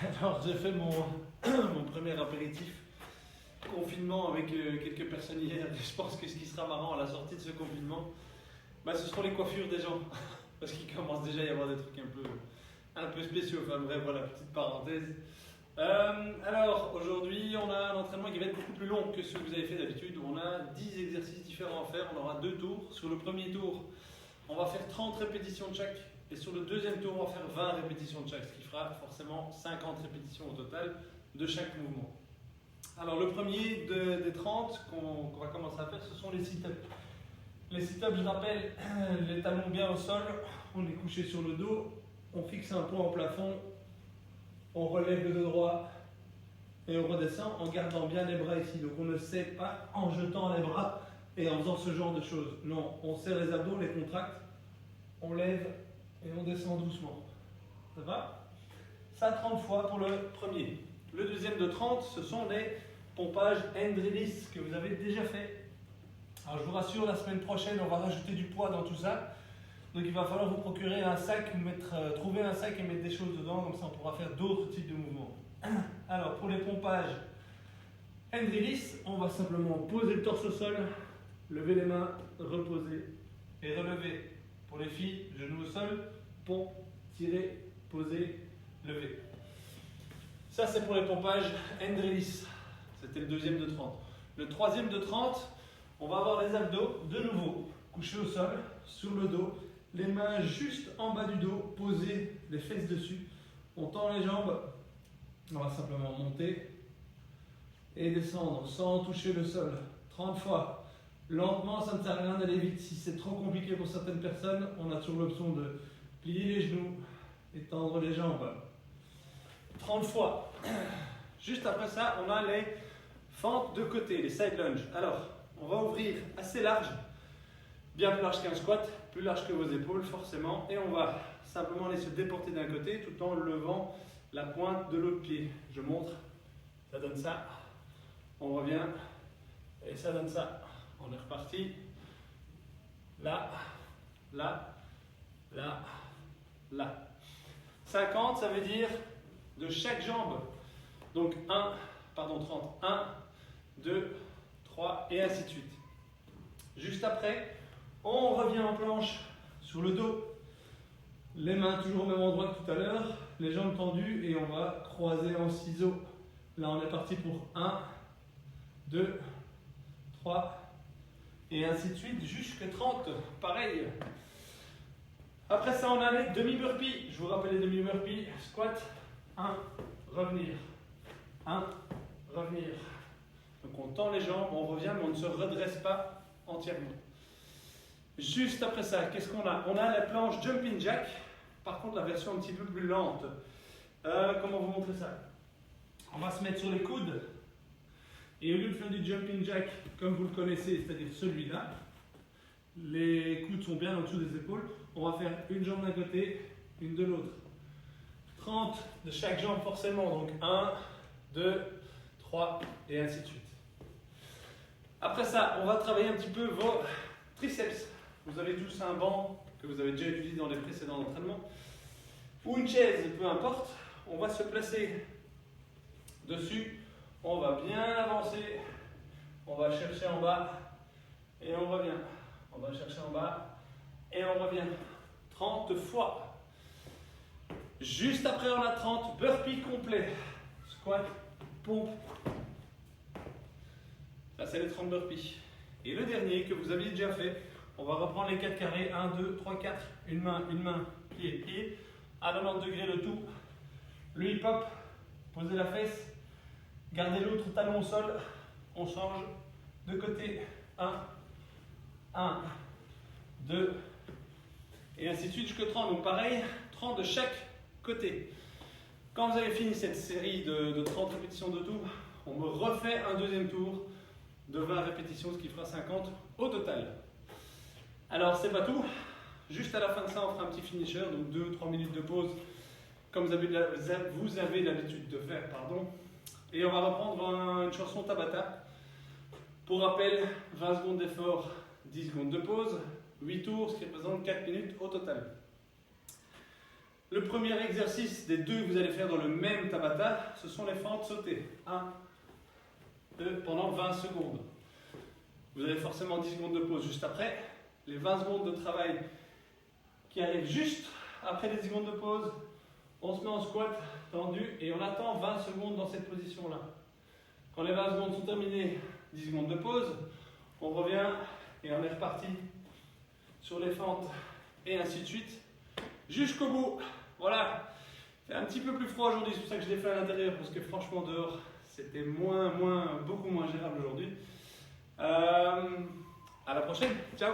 Alors j'ai fait mon premier apéritif confinement avec quelques personnes hier. Je pense que ce qui sera marrant à la sortie de ce confinement, ce seront les coiffures des gens. Parce qu'il commence déjà à y avoir des trucs un peu spéciaux. Enfin bref, voilà, petite parenthèse. Alors aujourd'hui on a un entraînement qui va être beaucoup plus long que ce que vous avez fait d'habitude. On a 10 exercices différents à faire, on aura 2 tours. Sur le premier tour, on va faire 30 répétitions de chaque. Et sur le deuxième tour, on va faire 20 répétitions de chaque, ce qui fera forcément 50 répétitions au total de chaque mouvement. Alors le premier des 30 qu'on va commencer à faire, ce sont les sit-ups. Les sit-ups, je rappelle, les talons bien au sol, on est couché sur le dos, on fixe un point au plafond, on relève le dos droit et on redescend en gardant bien les bras ici. Donc on ne sait pas en jetant les bras et en faisant ce genre de choses. Non, on serre les abdos, on les contracte, on lève et on descend doucement. Ça va? Ça 30 fois pour le premier. Le deuxième de 30, ce sont les pompages hand release que vous avez déjà fait. Alors je vous rassure, la semaine prochaine, on va rajouter du poids dans tout ça. Donc il va falloir vous procurer un sac, trouver un sac et mettre des choses dedans, comme ça on pourra faire d'autres types de mouvements. Alors pour les pompages hand release, on va simplement poser le torse au sol, lever les mains, reposer et relever. Pour les filles, genoux au sol, pompe, tirer, poser, lever. Ça c'est pour les pompages hand release. C'était le deuxième de 30. Le troisième de 30, on va avoir les abdos de nouveau, couchés au sol, sur le dos, les mains juste en bas du dos, poser les fesses dessus. On tend les jambes, on va simplement monter et descendre sans toucher le sol. 30 fois. Lentement, ça ne sert à rien d'aller vite. Si c'est trop compliqué pour certaines personnes, on a toujours l'option de plier les genoux et tendre les jambes. 30 fois. Juste après ça, on a les fentes de côté, les side lunges. Alors, on va ouvrir assez large, bien plus large qu'un squat, plus large que vos épaules forcément, et on va simplement laisser déporter d'un côté tout en levant la pointe de l'autre pied. Je montre, ça donne ça, on revient, et ça donne ça. On est reparti. Là, là, là, là. 50, ça veut dire de chaque jambe. Donc 30. 1, 2, 3 et ainsi de suite. Juste après, on revient en planche sur le dos. Les mains toujours au même endroit que tout à l'heure. Les jambes tendues et on va croiser en ciseaux. Là, on est parti pour 1, 2, 3 et ainsi de suite jusqu'à 30. Pareil. Après ça, on a les demi-burpees. Je vous rappelle les demi-burpees. Squat, 1, revenir. 1, revenir. Donc on tend les jambes, on revient, mais on ne se redresse pas entièrement. Juste après ça, qu'est-ce qu'on a? On a la planche jumping jack. Par contre, la version un petit peu plus lente. Comment vous montrer ça? On va se mettre sur les coudes. Et au lieu de faire du jumping jack, comme vous le connaissez, c'est-à-dire celui-là, les coudes sont bien en dessous des épaules, on va faire une jambe d'un côté, une de l'autre. 30 de chaque jambe forcément, donc 1, 2, 3 et ainsi de suite. Après ça, on va travailler un petit peu vos triceps. Vous avez tous un banc que vous avez déjà utilisé dans les précédents entraînements, ou une chaise, peu importe. On va se placer dessus. On va bien avancer, on va chercher en bas et on revient. On va chercher en bas et on revient. 30 fois. Juste après, on a 30 burpees complets. Squat, pompe. Ça, c'est les 30 burpees. Et le dernier que vous aviez déjà fait, on va reprendre les 4 carrés. 1, 2, 3, 4. Une main, pied, pied. À 90 degrés le tout. Le hip-hop, posez la fesse. Gardez l'autre talon au sol, on change de côté, 1, 2, et ainsi de suite jusqu'à 30. Donc pareil, 30 de chaque côté. Quand vous avez fini cette série de 30 répétitions de tout, on me refait un deuxième tour de 20 répétitions, ce qui fera 50 au total. Alors c'est pas tout, juste à la fin de ça on fera un petit finisher, donc 2-3 minutes de pause, comme vous avez l'habitude de faire, pardon. Et on va reprendre une chanson Tabata. Pour rappel, 20 secondes d'effort, 10 secondes de pause, 8 tours, ce qui représente 4 minutes au total. Le premier exercice des deux que vous allez faire dans le même Tabata, ce sont les fentes sautées. 1, 2, pendant 20 secondes. Vous avez forcément 10 secondes de pause juste après. Les 20 secondes de travail qui arrivent juste après les 10 secondes de pause, on se met en squat tendu et on attend 20 secondes dans cette position-là. Quand les 20 secondes sont terminées, 10 secondes de pause, on revient et on est reparti sur les fentes et ainsi de suite jusqu'au bout. Voilà, il fait un petit peu plus froid aujourd'hui, c'est pour ça que je l'ai fait à l'intérieur parce que franchement dehors c'était beaucoup moins gérable aujourd'hui. À la prochaine, ciao!